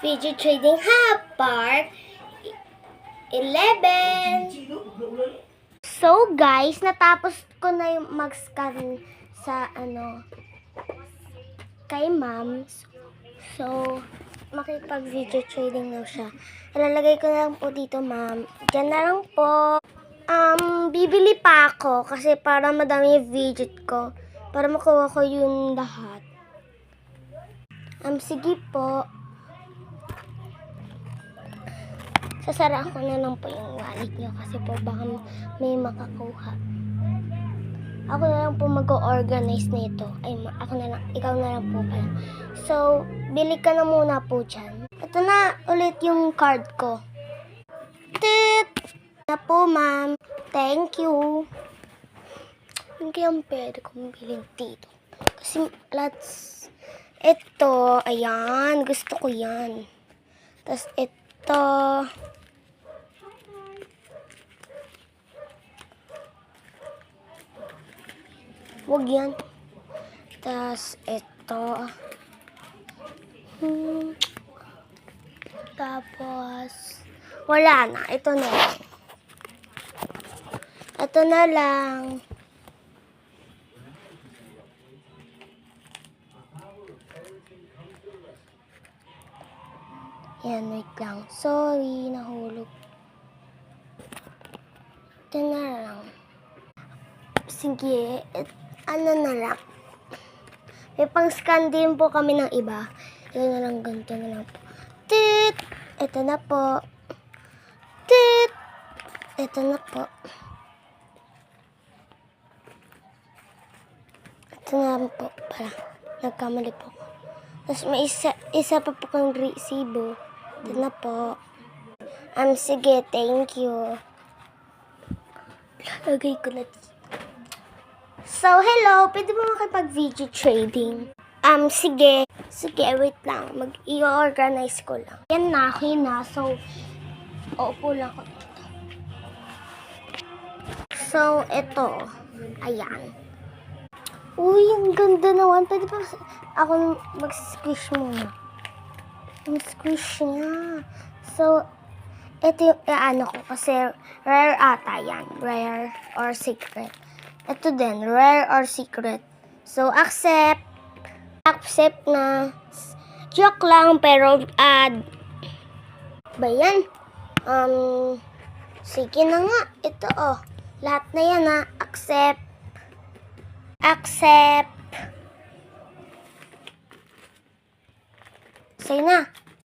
Video Trading Hub Part 11. So guys, natapos ko na yung mag-scan sa kay ma'am. So, makipag-video trading na siya. Ilalagay ko na lang po dito, ma'am. Diyan na lang po. Bibili pa ako kasi para madami yung video ko. Para makuha ko yung lahat. Sige po. Sasara ko na lang po yung wallet nyo kasi po baka may makakuha. Ako na lang po mag-organize nito. Ako na lang, ikaw na lang po pala. So, bili ka na muna po dyan. Ito na ulit yung card ko. Tit! Na po, ma'am. Thank you. Hindi ang pwede kong bilhin dito. Kasi ito, ayan. Gusto ko yan. Tapos ito. Huwag yan. Tapos ito. Tapos wala na. Ito na lang. Ito na lang. Yan, wait lang. Sorry, nahulog. Ito na lang. Sige, ano na lang. May pang-scan din po kami ng iba. Ito na lang, ganito na lang po. Tit! Ito na po. Tit! Ito na po. Ito na lang po. Para, nagkamali po. Tapos may isa pa po kang resibo. Ito na po. Sige, thank you. Lagay ko na dito. So, hello. Pwede ba makipag-video trading? Sige. Sige, wait lang. Mag-i-organize ko lang. Yan na, okay na. So, uupo lang ko dito. So, ito. Ayan. Uy, ang ganda naman. Pwede ba ako mag-squish muna? Mag-squish niya. So, ito yung ko. Kasi rare ata yan. Rare or secret. Ito din, rare or secret. So, accept. Accept na. Joke lang, pero add. Ba yan? Sige na nga. Ito, oh. Lahat na yan, ha. Accept. Accept. Say na.